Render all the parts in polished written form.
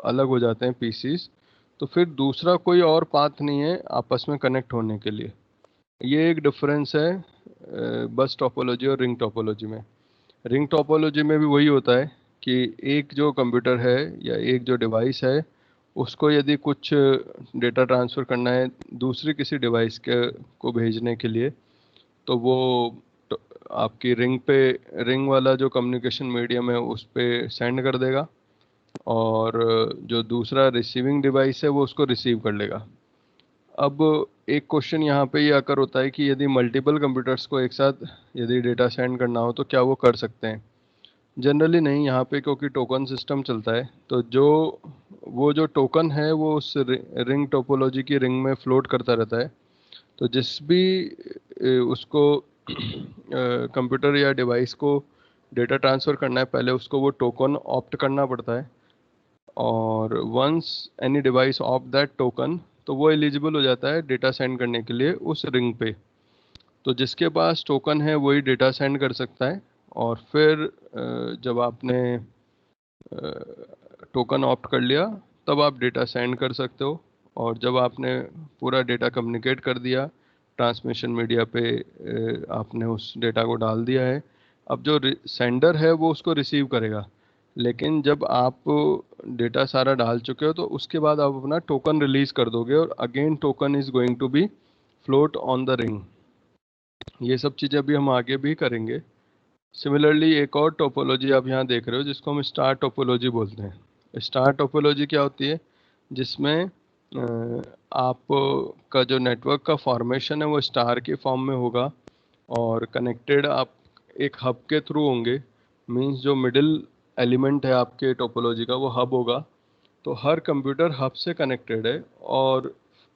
अलग हो जाते हैं पीसीस, तो फिर दूसरा कोई और पाथ नहीं है आपस में कनेक्ट होने के लिए। ये एक डिफरेंस है बस टोपोलॉजी और रिंग टोपोलॉजी में। रिंग टोपोलॉजी में भी वही होता है कि एक जो कंप्यूटर है या एक जो डिवाइस है, उसको यदि कुछ डेटा ट्रांसफ़र करना है दूसरी किसी डिवाइस के को भेजने के लिए, तो वो तो आपकी रिंग पे, रिंग वाला जो कम्युनिकेशन मीडियम है उस पे सेंड कर देगा, और जो दूसरा रिसीविंग डिवाइस है वो उसको रिसीव कर लेगा। अब एक क्वेश्चन यहाँ पे ये आकर होता है कि यदि मल्टीपल कंप्यूटर्स को एक साथ यदि डेटा सेंड करना हो तो क्या वो कर सकते हैं? जनरली नहीं यहाँ पे, क्योंकि टोकन सिस्टम चलता है। तो जो टोकन है वो उस रिंग टोपोलॉजी की रिंग में फ्लोट करता रहता है। तो जिस भी उसको कंप्यूटर या डिवाइस को डेटा ट्रांसफ़र करना है, पहले उसको वो टोकन ऑप्ट करना पड़ता है, और once any device opt that token, तो वो एलिजिबल हो जाता है डेटा सेंड करने के लिए उस रिंग पे। तो जिसके पास टोकन है वही डेटा सेंड कर सकता है। और फिर जब आपने टोकन ऑप्ट कर लिया, तब आप डेटा सेंड कर सकते हो। और जब आपने पूरा डेटा कम्युनिकेट कर दिया ट्रांसमिशन मीडिया पे, आपने उस डेटा को डाल दिया है, अब जो सेंडर है वो उसको रिसीव करेगा। लेकिन जब आप डेटा सारा डाल चुके हो तो उसके बाद आप अपना टोकन रिलीज कर दोगे, और again token is going to be float on the ring. ये सब चीज़ें अभी हम आगे भी करेंगे। सिमिलरली एक और टोपोलॉजी आप यहाँ देख रहे हो जिसको हम स्टार टोपोलॉजी बोलते हैं। स्टार टोपोलॉजी क्या होती है? जिसमें आप का जो नेटवर्क का फॉर्मेशन है वो स्टार के फॉर्म में होगा, और कनेक्टेड आप एक हब के थ्रू होंगे। मींस जो मिडिल एलिमेंट है आपके टोपोलॉजी का वो हब होगा। तो हर कंप्यूटर हब से कनेक्टेड है, और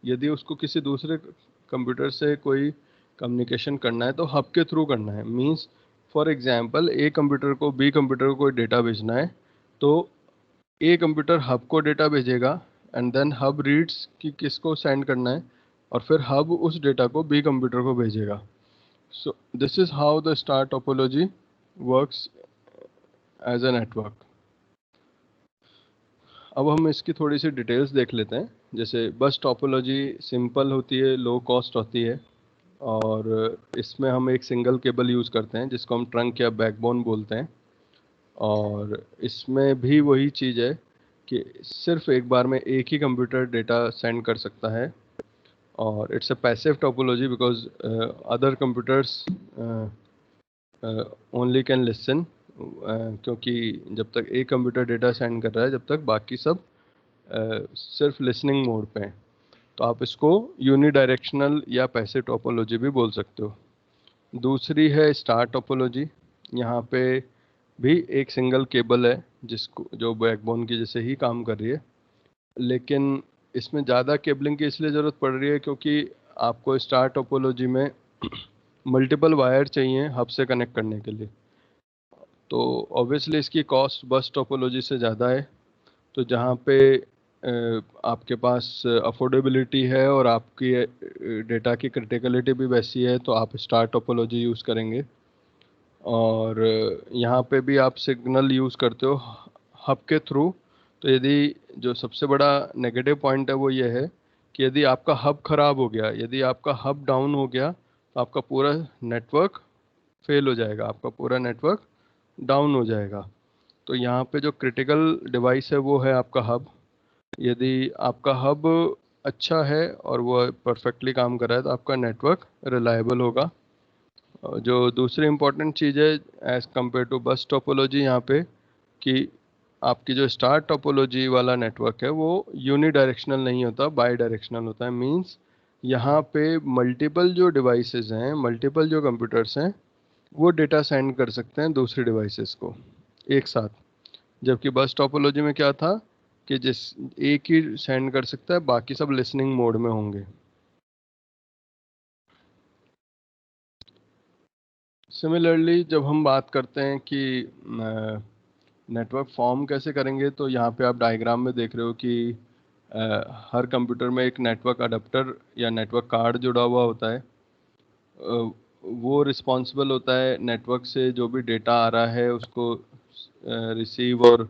यदि उसको किसी दूसरे कंप्यूटर से कोई कम्युनिकेशन करना है तो हब के थ्रू करना है। Means for example a computer को बी कंप्यूटर को कोई डेटा भेजना है, तो ए कंप्यूटर हब को डेटा भेजेगा, एंड देन हब रीड्स कि किसको सेंड करना है, और फिर हब उस डेटा को बी कंप्यूटर को भेजेगा। So this is how the star topology works as a network. अब हम इसकी थोड़ी सी डिटेल्स देख लेते हैं। जैसे बस टोपोलॉजी सिंपल होती है, लो कॉस्ट होती है, और इसमें हम एक सिंगल केबल यूज़ करते हैं जिसको हम ट्रंक या बैकबोन बोलते हैं। और इसमें भी वही चीज़ है कि सिर्फ एक बार में एक ही कंप्यूटर डेटा सेंड कर सकता है, और it's a passive topology because other computers only can listen, क्योंकि जब तक एक कंप्यूटर डेटा सेंड कर रहा है जब तक बाकी सब सिर्फ लिसनिंग मोड पे हैं। तो आप इसको यूनी डायरेक्शनल या पैसिव टोपोलॉजी भी बोल सकते हो। दूसरी है स्टार टोपोलॉजी। यहाँ पे भी एक सिंगल केबल है जिसको जो बैकबोन की जैसे ही काम कर रही है, लेकिन इसमें ज़्यादा केबलिंग की इसलिए ज़रूरत पड़ रही है क्योंकि आपको स्टार टोपोलॉजी में मल्टीपल वायर चाहिए हब से कनेक्ट करने के लिए। तो ऑब्वियसली इसकी कॉस्ट बस टोपोलॉजी से ज़्यादा है। तो जहाँ पे आपके पास अफोर्डेबिलिटी है और आपकी डेटा की क्रिटिकलिटी भी वैसी है, तो आप स्टार टोपोलॉजी यूज़ करेंगे। और यहाँ पे भी आप सिग्नल यूज़ करते हो हब के थ्रू। तो यदि जो सबसे बड़ा नेगेटिव पॉइंट है वो ये है कि यदि आपका हब ख़राब हो गया, यदि आपका हब डाउन हो गया, तो आपका पूरा नेटवर्क फेल हो जाएगा, आपका पूरा नेटवर्क डाउन हो जाएगा। तो यहाँ पे जो क्रिटिकल डिवाइस है वो है आपका हब। यदि आपका हब अच्छा है और वो परफेक्टली काम कर रहा है तो आपका नेटवर्क रिलायबल होगा। जो दूसरी इम्पोर्टेंट चीज़ है as compare to bus topology यहाँ पे, कि आपकी जो स्टार टोपोलॉजी वाला नेटवर्क है वो यूनी डायरेक्शनल नहीं होता, बाई डायरेक्शनल होता है। मींस यहाँ पे मल्टीपल जो डिवाइसेस हैं, मल्टीपल जो कंप्यूटर्स हैं, वो डेटा सेंड कर सकते हैं दूसरी डिवाइसेस को एक साथ। जबकि बस टोपोलॉजी में क्या था कि जिस एक ही सेंड कर सकता है, बाकी सब लिसनिंग मोड में होंगे। सिमिलरली जब हम बात करते हैं कि नेटवर्क फॉर्म कैसे करेंगे, तो यहाँ पे आप डायग्राम में देख रहे हो कि हर कंप्यूटर में एक नेटवर्क अडेप्टर या नेटवर्क कार्ड जुड़ा हुआ होता है। वो रिस्पॉन्सिबल होता है नेटवर्क से जो भी डेटा आ रहा है उसको रिसीव और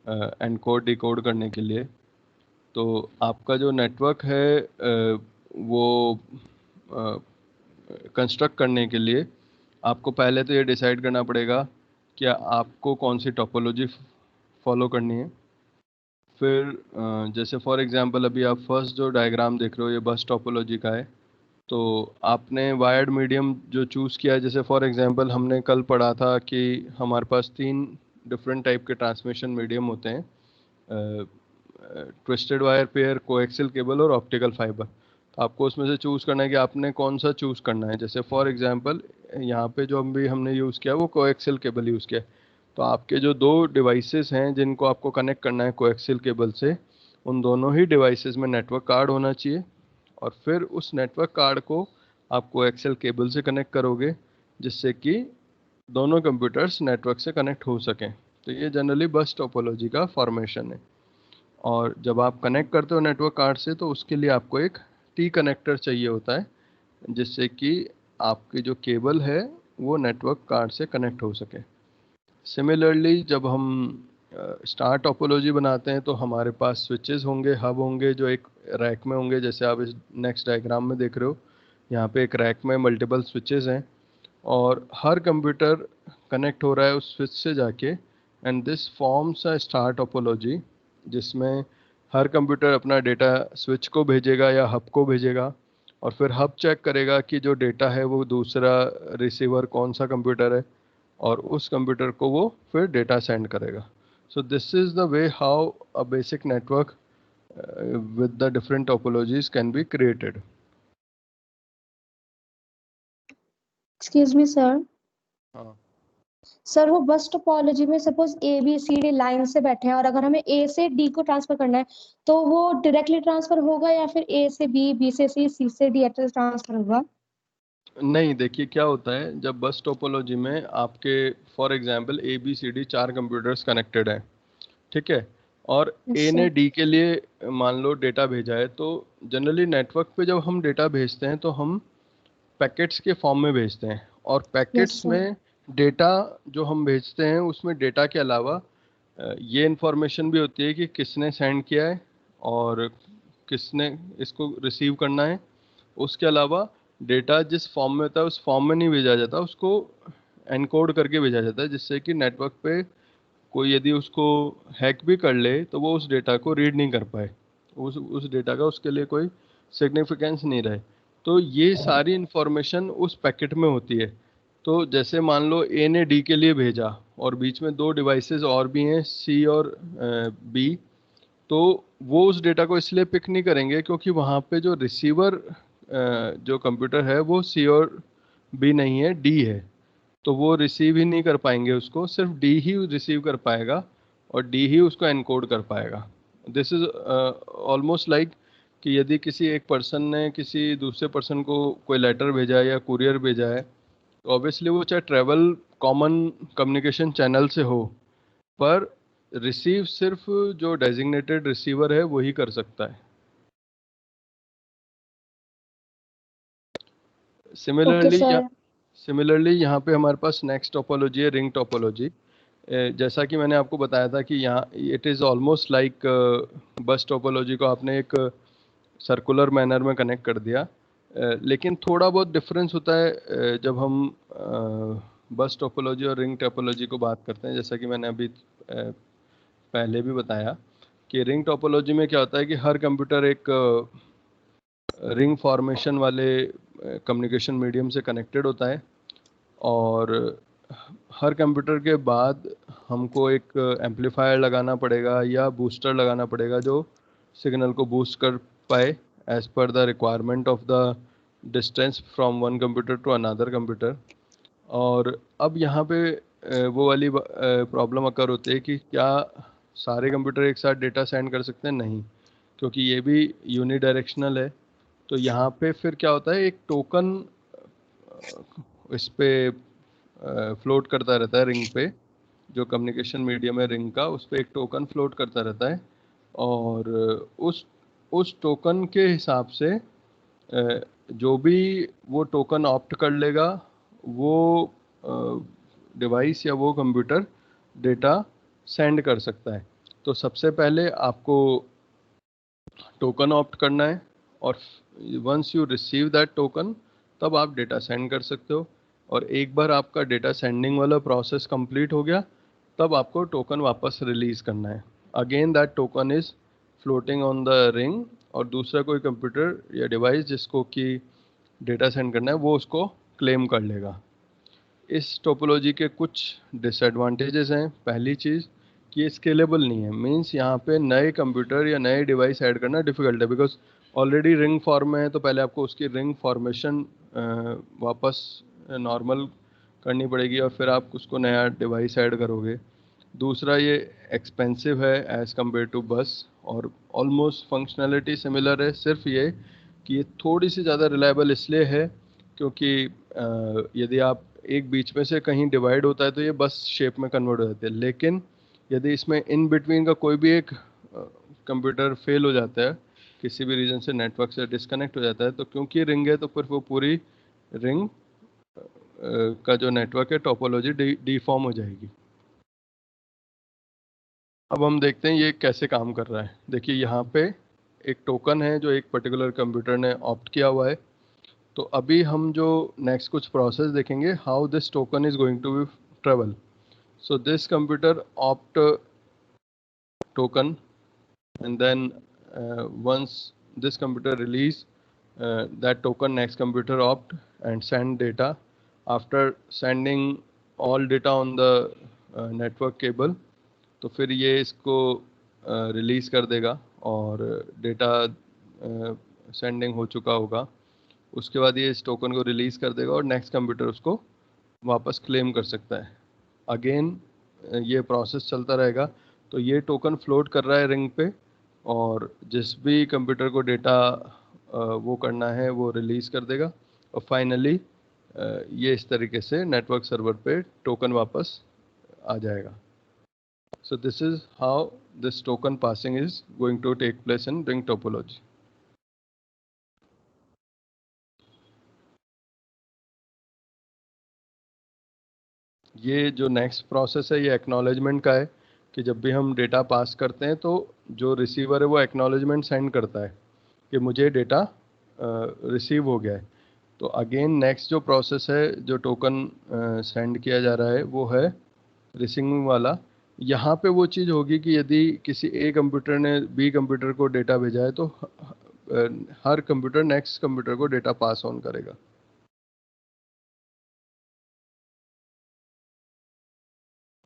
एनकोड डिकोड करने के लिए। तो आपका जो नेटवर्क है वो कंस्ट्रक्ट करने के लिए आपको पहले तो ये डिसाइड करना पड़ेगा कि आपको कौन सी टोपोलॉजी फॉलो करनी है। फिर जैसे फॉर एग्जांपल अभी आप फर्स्ट जो डायग्राम देख रहे हो ये बस टोपोलॉजी का है। तो आपने वायर्ड मीडियम जो चूज़ किया है, जैसे फॉर एग्जांपल हमने कल पढ़ा था कि हमारे पास 3 डिफरेंट टाइप के ट्रांसमिशन मीडियम होते हैं, twisted wire pair, coaxial cable और ऑप्टिकल फाइबर। तो आपको उसमें से चूज़ करना है कि आपने कौन सा चूज़ करना है। जैसे फॉर एग्जांपल यहाँ पे जो अभी हमने यूज़ किया वो कोएक्सियल केबल यूज़ किया है। तो आपके जो 2 डिवाइसेस हैं जिनको आपको कनेक्ट करना है कोएक्सियल केबल से, उन दोनों ही डिवाइसेस में नेटवर्क कार्ड होना चाहिए। और फिर उस नेटवर्क कार्ड को आप कोएक्सियल केबल से कनेक्ट करोगे, जिससे कि दोनों कंप्यूटर्स नेटवर्क से कनेक्ट हो सकें। तो ये जनरली बस टोपोलॉजी का फॉर्मेशन है। और जब आप कनेक्ट करते हो नेटवर्क कार्ड से तो उसके लिए आपको एक टी कनेक्टर चाहिए होता है, जिससे कि आपकी जो केबल है वो नेटवर्क कार्ड से कनेक्ट हो सके। सिमिलरली जब हम स्टार टोपोलॉजी बनाते हैं तो हमारे पास स्विचेस होंगे, हब होंगे जो एक रैक में होंगे। जैसे आप इस नेक्स्ट डायग्राम में देख रहे हो, यहाँ पे एक रैक में मल्टीपल स्विचेस हैं और हर कंप्यूटर कनेक्ट हो रहा है उस स्विच से जाके, and this forms a star topology, जिसमें हर कंप्यूटर अपना डेटा स्विच को भेजेगा या हब को भेजेगा, और फिर हब चेक करेगा कि जो डेटा है वो दूसरा रिसीवर कौन सा कंप्यूटर है, और उस कंप्यूटर को वो फिर डेटा सेंड करेगा। So this is the way how a basic network with the different topologies can be created. Excuse me sir. हाँ, सर वो बस टोपोलॉजी में suppose A B C D line से बैठे हैं और अगर हमें ए से डी को ट्रांसफर करना है तो वो डायरेक्टली ट्रांसफर होगा या फिर ए से बी, बी से सी से डी ऐसे ट्रांसफर होगा? नहीं, देखिए क्या होता है जब बस टोपोलॉजी में आपके for example A B C D 4 computers connected हैं, ठीक है, और ए अच्छा। ने डी के लिए मान लो डेटा भेजा है। तो जनरली नेटवर्क पे जब हम डेटा भेजते हैं तो हम पैकेट्स के फॉर्म में भेजते हैं, और यस पैकेट्स सर। में डेटा जो हम भेजते हैं उसमें डेटा के अलावा ये इन्फॉर्मेशन भी होती है कि किसने सेंड किया है और किसने इसको रिसीव करना है। उसके अलावा डेटा जिस फॉर्म में होता है उस फॉर्म में नहीं भेजा जाता, उसको एनकोड करके भेजा जाता है, जिससे कि नेटवर्क पे कोई यदि उसको हैक भी कर ले तो वो उस डेटा को रीड नहीं कर पाए, उस डेटा का उसके लिए कोई सिग्निफिकेंस नहीं रहे। तो ये सारी इन्फॉर्मेशन उस पैकेट में होती है। तो जैसे मान लो ए ने डी के लिए भेजा और बीच में 2 डिवाइसेस और भी हैं, सी और बी। तो वो उस डेटा को इसलिए पिक नहीं करेंगे क्योंकि वहाँ पे जो रिसीवर जो कंप्यूटर है वो सी और बी नहीं है, डी है। तो वो रिसीव ही नहीं कर पाएंगे उसको, सिर्फ डी ही रिसीव कर पाएगा और डी ही उसको एनकोड कर पाएगा। दिस इज ऑलमोस्ट लाइक कि यदि किसी एक पर्सन ने किसी दूसरे पर्सन को कोई लेटर भेजा है या कुरियर भेजा है, तो ऑब्वियसली वो चाहे ट्रैवल कॉमन कम्युनिकेशन चैनल से हो, पर रिसीव सिर्फ जो डेजिग्नेटेड रिसीवर है वही कर सकता है। Okay similarly sir. सिमिलरली यहाँ पे हमारे पास नेक्स्ट टोपोलॉजी है रिंग टोपोलॉजी। जैसा कि मैंने आपको बताया था कि यहाँ इट इज़ ऑलमोस्ट लाइक बस टोपोलॉजी को आपने एक सर्कुलर मैनर में कनेक्ट कर दिया, लेकिन थोड़ा बहुत डिफरेंस होता है जब हम बस टोपोलॉजी और रिंग टोपोलॉजी को बात करते हैं। जैसा कि मैंने अभी पहले भी बताया कि रिंग टोपोलॉजी में क्या होता है कि हर कंप्यूटर एक रिंग फॉर्मेशन वाले कम्युनिकेशन मीडियम से कनेक्टेड होता है, और हर कंप्यूटर के बाद हमको एक एम्पलीफायर लगाना पड़ेगा या बूस्टर लगाना पड़ेगा जो सिग्नल को बूस्ट कर पाए as per the requirement of the distance from one computer to another computer. और अब यहाँ पे वो वाली प्रॉब्लम अकर होती है कि क्या सारे कंप्यूटर एक साथ डेटा सेंड कर सकते हैं? नहीं, क्योंकि ये भी यूनिडायरेक्शनल है। तो यहाँ पे फिर क्या होता है, एक टोकन इस पे फ्लोट करता रहता है रिंग पे, जो कम्युनिकेशन मीडियम है रिंग का, उस पे एक टोकन फ्लोट करता रहता है। और उस टोकन के हिसाब से जो भी वो टोकन ऑप्ट कर लेगा वो डिवाइस या वो कंप्यूटर डेटा सेंड कर सकता है। तो सबसे पहले आपको टोकन ऑप्ट करना है, और once you receive that token तब आप डेटा सेंड कर सकते हो। और एक बार आपका डेटा सेंडिंग वाला प्रोसेस कंप्लीट हो गया तब आपको टोकन वापस रिलीज करना है। Again that token is floating on the ring, और दूसरा कोई कंप्यूटर या डिवाइस जिसको कि डेटा सेंड करना है वो उसको क्लेम कर लेगा। इस टोपोलॉजी के कुछ डिसएडवांटेजेस हैं। पहली चीज़ कि ये स्केलेबल नहीं है, मींस यहाँ पे नए कंप्यूटर या नए डिवाइस ऐड करना डिफिकल्ट है, बिकॉज ऑलरेडी रिंग फॉर्म में है, तो पहले आपको उसकी रिंग फॉर्मेशन वापस नॉर्मल करनी पड़ेगी और फिर आप उसको नया डिवाइस ऐड करोगे। दूसरा, ये एक्सपेंसिव है एज़ कम्पेयर टू बस, और ऑलमोस्ट फंक्शनैलिटी सिमिलर है, सिर्फ ये कि ये थोड़ी सी ज़्यादा रिलायबल इसलिए है क्योंकि यदि आप एक बीच में से कहीं डिवाइड होता है तो ये बस शेप में कन्वर्ट हो जाती है। लेकिन यदि इसमें इन बिटवीन का कोई भी एक कंप्यूटर फेल हो जाता है, किसी भी रीज़न से नेटवर्क से डिस्कनेक्ट हो जाता है, तो क्योंकि रिंग है तो फिर वो पूरी रिंग का जो नेटवर्क है टोपोलॉजी डिफॉर्म हो जाएगी। अब हम देखते हैं ये कैसे काम कर रहा है। देखिए यहाँ पे एक टोकन है जो एक पर्टिकुलर कंप्यूटर ने ऑप्ट किया हुआ है। तो अभी हम जो नेक्स्ट कुछ प्रोसेस देखेंगे, how this token is going to be travel. So this computer opt token, and then once this computer release that token, next computer opt and send data. After sending all data on the network cable, तो फिर ये इसको release कर देगा और data sending हो चुका होगा। उसके बाद ये इस टोकन को रिलीज़ कर देगा और नेक्स्ट कंप्यूटर उसको वापस क्लेम कर सकता है। अगेन ये प्रोसेस चलता रहेगा। तो ये टोकन फ्लोट कर रहा है रिंग पे, और जिस भी कंप्यूटर को डेटा वो करना है वो रिलीज़ कर देगा, और फाइनली ये इस तरीके से नेटवर्क सर्वर पे टोकन वापस आ जाएगा। So this is how this token passing is going to take place in ring topology. ये जो नेक्स्ट प्रोसेस है ये एक्नॉलेजमेंट का है, कि जब भी हम डेटा पास करते हैं तो जो रिसीवर है वो एक्नॉलेजमेंट सेंड करता है कि मुझे डेटा रिसीव हो गया है। तो अगेन नेक्स्ट जो प्रोसेस है जो टोकन सेंड किया जा रहा है वो है रिसीविंग वाला। यहाँ पे वो चीज़ होगी कि यदि किसी ए कंप्यूटर ने बी कंप्यूटर को डेटा भेजा है तो हर कंप्यूटर नेक्स्ट कंप्यूटर को डेटा पास ऑन करेगा।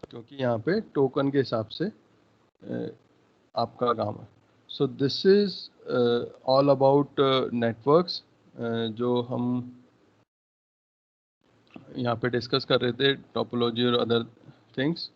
क्योंकि यहाँ पे टोकन के हिसाब से आपका काम है। सो this is all about networks जो हम यहाँ पे डिस्कस कर रहे थे, टोपोलॉजी और अदर थिंग्स।